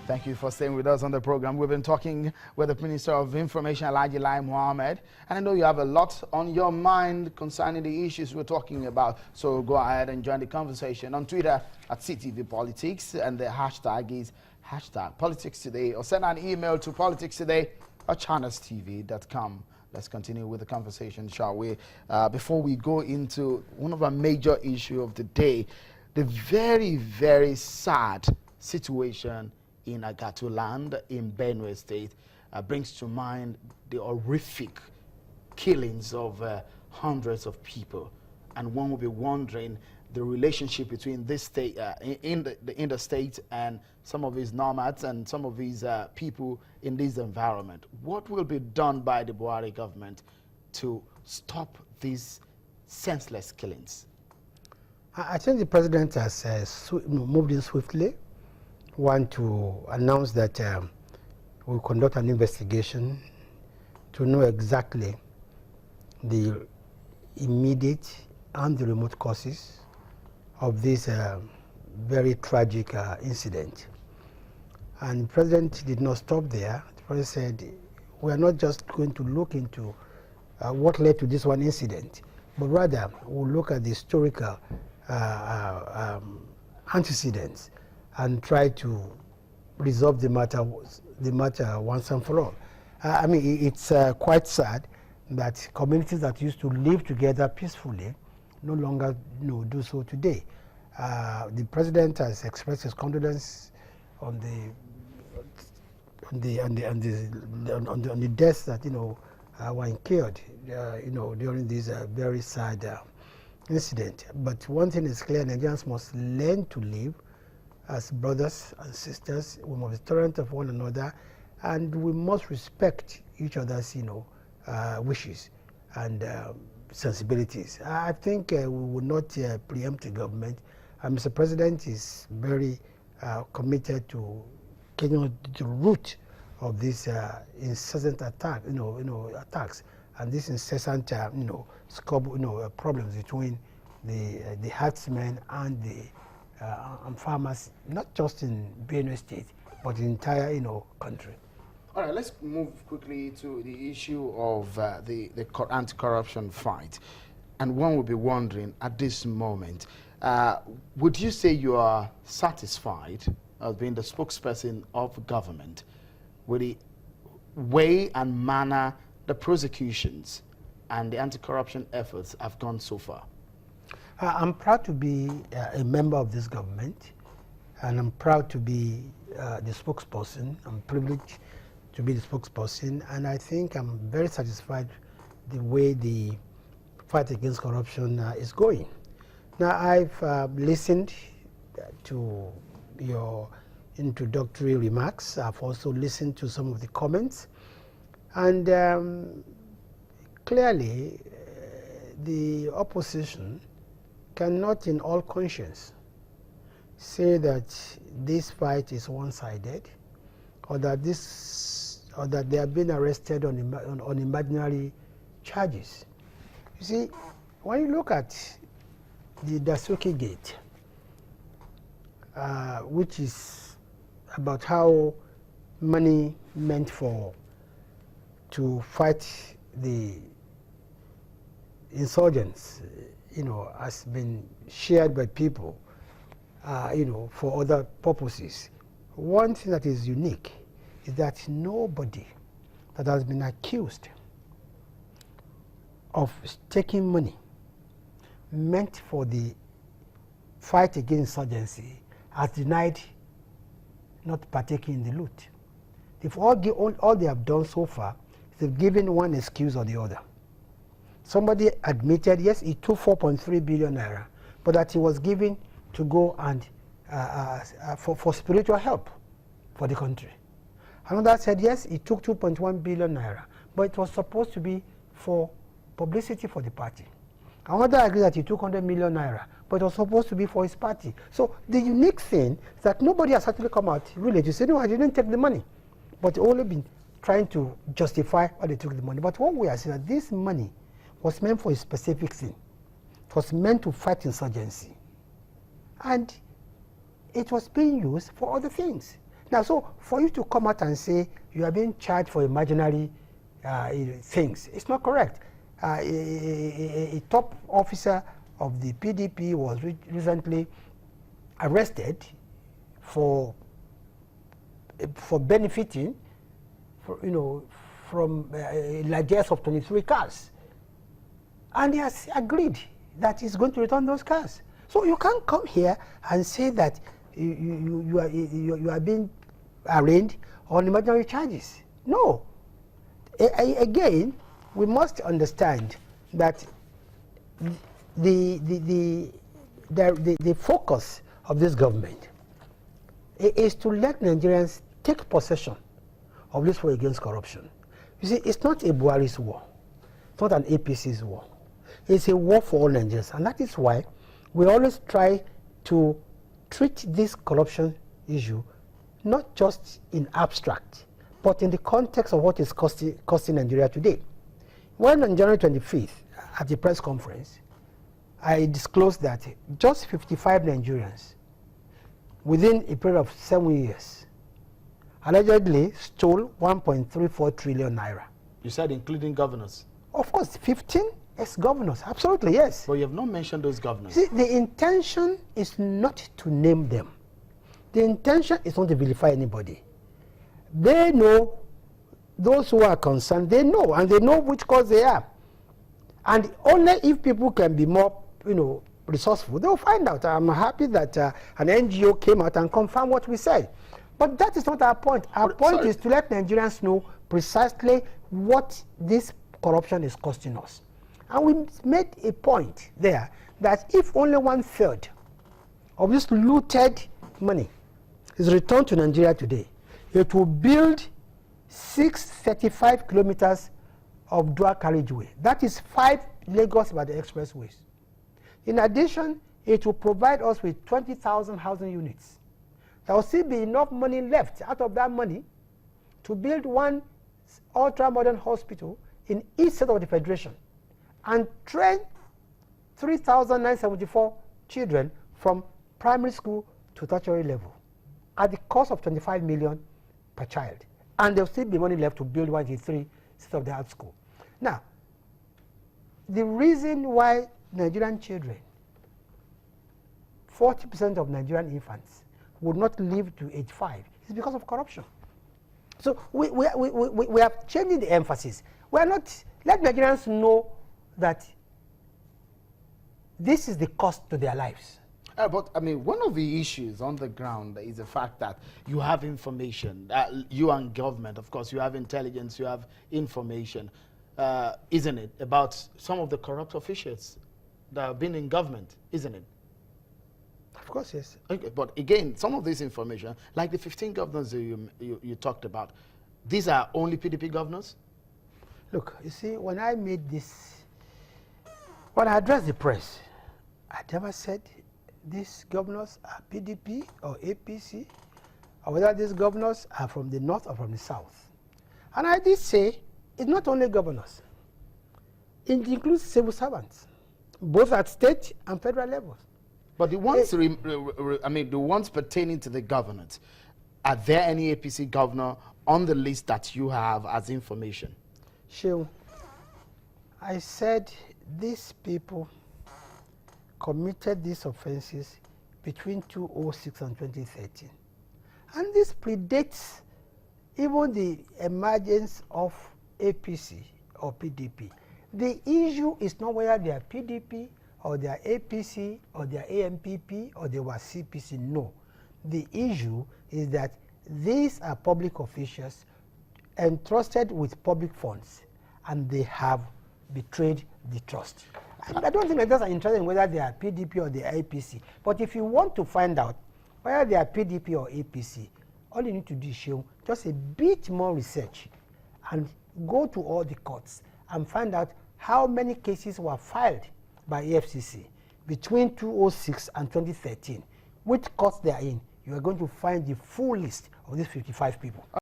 Thank you for staying with us on the program. We've been talking with the Minister of Information, Lai Mohammed, and I know you have a lot on your mind concerning the issues we're talking about. So go ahead and join the conversation on Twitter at CTV Politics, and the hashtag is #PoliticsToday, or send an email to politicstoday@channelstv.com. Let's continue with the conversation, shall we? Before we go into one of our major issues of the day, the very, very sad situation in Agatu land in Benue State brings to mind the horrific killings of hundreds of people. And one will be wondering the relationship between this state, in the state, and some of his nomads and some of his people in this environment. What will be done by the Buhari government to stop these senseless killings? I think the president has moved in swiftly. Want to announce that we'll conduct an investigation to know exactly the immediate and the remote causes of this very tragic incident. And the president did not stop there. The president said, we are not just going to look into what led to this one incident, but rather we'll look at the historical antecedents and try to resolve the matter once and for all. I mean, it's quite sad that communities that used to live together peacefully no longer do so today. The president has expressed his condolence on the deaths that were incurred during this very sad incident. But one thing is clear: Nigerians must learn to live as brothers and sisters. We must be tolerant of one another, and we must respect each other's wishes and sensibilities. I think we will not preempt the government. Mr. President is very committed to getting to the root of this incessant attack, attacks, and this incessant, problems between the herdsmen and the farmers, not just in Benue State, but the entire, country. All right, let's move quickly to the issue of the anti-corruption fight. And one would be wondering at this moment, would you say you are satisfied as being the spokesperson of government with the way and manner the prosecutions and the anti-corruption efforts have gone so far? I'm proud to be a member of this government, and I'm proud to be the spokesperson. I'm privileged to be the spokesperson, and I think I'm very satisfied the way the fight against corruption is going. Now, I've listened to your introductory remarks. I've also listened to some of the comments, and clearly the opposition cannot in all conscience say that this fight is one-sided, or that they have been arrested on imaginary charges. You see, when you look at the Dasuki Gate, which is about how money meant to fight the insurgents, has been shared by people, for other purposes. One thing that is unique is that nobody that has been accused of taking money meant for the fight against insurgency has denied not partaking in the loot. All they have done so far is they've given one excuse or the other. Somebody admitted, yes, he took 4.3 billion naira, but that he was given to go and for spiritual help for the country. Another said, yes, he took 2.1 billion naira, but it was supposed to be for publicity for the party. Another agreed that he took 100 million naira, but it was supposed to be for his party. So the unique thing is that nobody has actually come out really to say, no, I didn't take the money, but only been trying to justify why they took the money. But what we are saying is that this money was meant for a specific thing. It was meant to fight insurgency. And it was being used for other things. Now, so for you to come out and say you are being charged for imaginary things, it's not correct. A top officer of the PDP was recently arrested for benefiting, from largesse of 23 cars, and he has agreed that he's going to return those cars. So you can't come here and say that you are being arraigned on imaginary charges. No. Again, we must understand that the focus of this government is to let Nigerians take possession of this war against corruption. You see, it's not a Buhari's war. It's not an APC's war. It's a war for all Nigerians, and that is why we always try to treat this corruption issue not just in abstract, but in the context of what is costing Nigeria today. When on January 25th, at the press conference, I disclosed that just 55 Nigerians, within a period of 7 years, allegedly stole 1.34 trillion naira. You said including governors? Of course, 15 ex-governors, absolutely, yes. But you have not mentioned those governors. See, the intention is not to name them. The intention is not to vilify anybody. They know, those who are concerned, they know, and they know which cause they are. And only if people can be more, resourceful, they'll find out. I'm happy that an NGO came out and confirmed what we said. But that is not our point. Our point is to let Nigerians know precisely what this corruption is costing us. And we made a point there that if only 1/3 of this looted money is returned to Nigeria today, it will build 635 kilometers of dual carriageway. That is 5 Lagos-Ibadan expressways. In addition, it will provide us with 20,000 housing units. There will still be enough money left out of that money to build one ultra-modern hospital in each state of the Federation and train 3,974 children from primary school to tertiary level at the cost of 25 million per child. And there will still be money left to build 183 state-of-the-art school. Now, the reason why Nigerian children, 40% of Nigerian infants, would not live to age 5 is because of corruption. So we are changing the emphasis. We are not, let Nigerians know that this is the cost to their lives. But I mean, one of the issues on the ground is the fact that you have information, you and government, of course, you have intelligence, you have information, isn't it, about some of the corrupt officials that have been in government, isn't it? Of course, yes. Okay, but again, some of this information, like the 15 governors you talked about, these are only PDP governors? Look, you see, when I made this, when I addressed the press, I never said these governors are PDP or APC, or whether these governors are from the north or from the south. And I did say it's not only governors. It includes civil servants, both at state and federal levels. But the ones, the ones pertaining to the government, are there any APC governor on the list that you have as information? Sure. I said these people committed these offenses between 2006 and 2013. And this predates even the emergence of APC or PDP. The issue is not whether they are PDP or they are APC or they are AMPP or they were CPC. No. The issue is that these are public officials entrusted with public funds, and they have betrayed the trust. And I don't think Nigerians are interested in whether they are PDP or they are APC. But if you want to find out whether they are PDP or APC, all you need to do is show just a bit more research and go to all the courts and find out how many cases were filed by EFCC between 2006 and 2013, which courts they are in. You are going to find the full list of these 55 people.